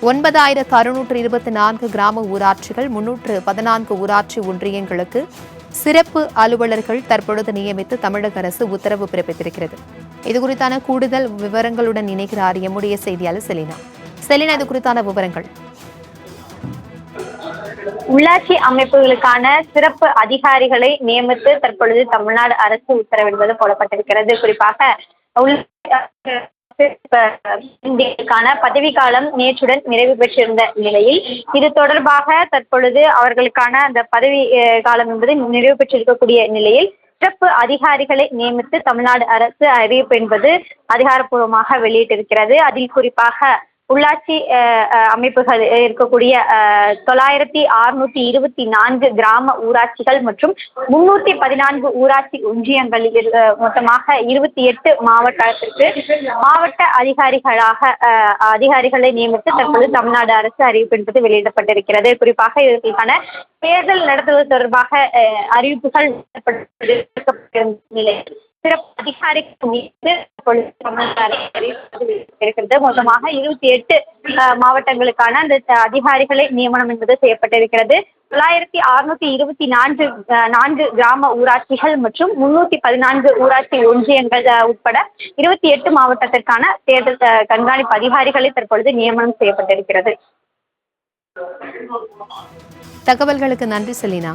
9624 கிராம ஊராட்சிகள், 314 ஊராட்சி ஒன்றியங்களுக்கு சிறப்பு அலுவலர்கள் தற்பொழுது நியமித்து தமிழக அரசு உத்தரவு பிறப்பித்திருக்கிறது. இதுகுறித்தான கூடுதல் விவரங்களுடன் இணைகிறார் எம்முடைய செய்தியாளர் செலினா. செலினா, இது குறித்தான விவரங்கள். உள்ளாட்சி அமைப்புகளுக்கான சிறப்பு அதிகாரிகளை நியமித்து தற்பொழுது தமிழ்நாடு அரசு உத்தரவிடுவது போடப்பட்டிருக்கிறது. குறிப்பாக பதவிக்காலம் நேற்றுடன் நிறைவு பெற்றிருந்த நிலையில் இது தொடர்பாக தற்பொழுது அவர்களுக்கான அந்த பதவி காலம் என்பது நிறைவு பெற்றிருக்கக்கூடிய நிலையில் சிறப்பு அதிகாரிகளை நியமித்து தமிழ்நாடு அரசு அறிவிப்பு என்பது அதிகாரப்பூர்வமாக வெளியிட்டிருக்கிறது. அதில் குறிப்பாக உள்ளாட்சி அமைப்புகள் இருக்கக்கூடிய 9624 கிராம ஊராட்சிகள் மற்றும் 314 ஊராட்சி ஒன்றியங்களில் மொத்தமாக 28 மாவட்டத்திற்கு மாவட்ட அதிகாரிகளை நியமித்து தற்போது தமிழ்நாடு அரசு அறிவிப்பு என்பது வெளியிடப்பட்டிருக்கிறது. குறிப்பாக இதற்கான தேர்தல் நடத்துவது தொடர்பாக அறிவிப்புகள் நிலையில் சிறப்பு அதிகாரிகள் மீது மொத்தமாக 28 மாவட்டங்களுக்கான அந்த அதிகாரிகளை நியமனம் என்பது செய்யப்பட்டிருக்கிறது. 9624 கிராம ஊராட்சிகள் மற்றும் 314 ஊராட்சி ஒன்றியங்கள் உட்பட 28 மாவட்டத்திற்கான தேர்தல் கண்காணிப்பு அதிகாரிகளை தற்பொழுது நியமனம் செய்யப்பட்டிருக்கிறது. தகவல்களுக்கு நன்றி செலினா.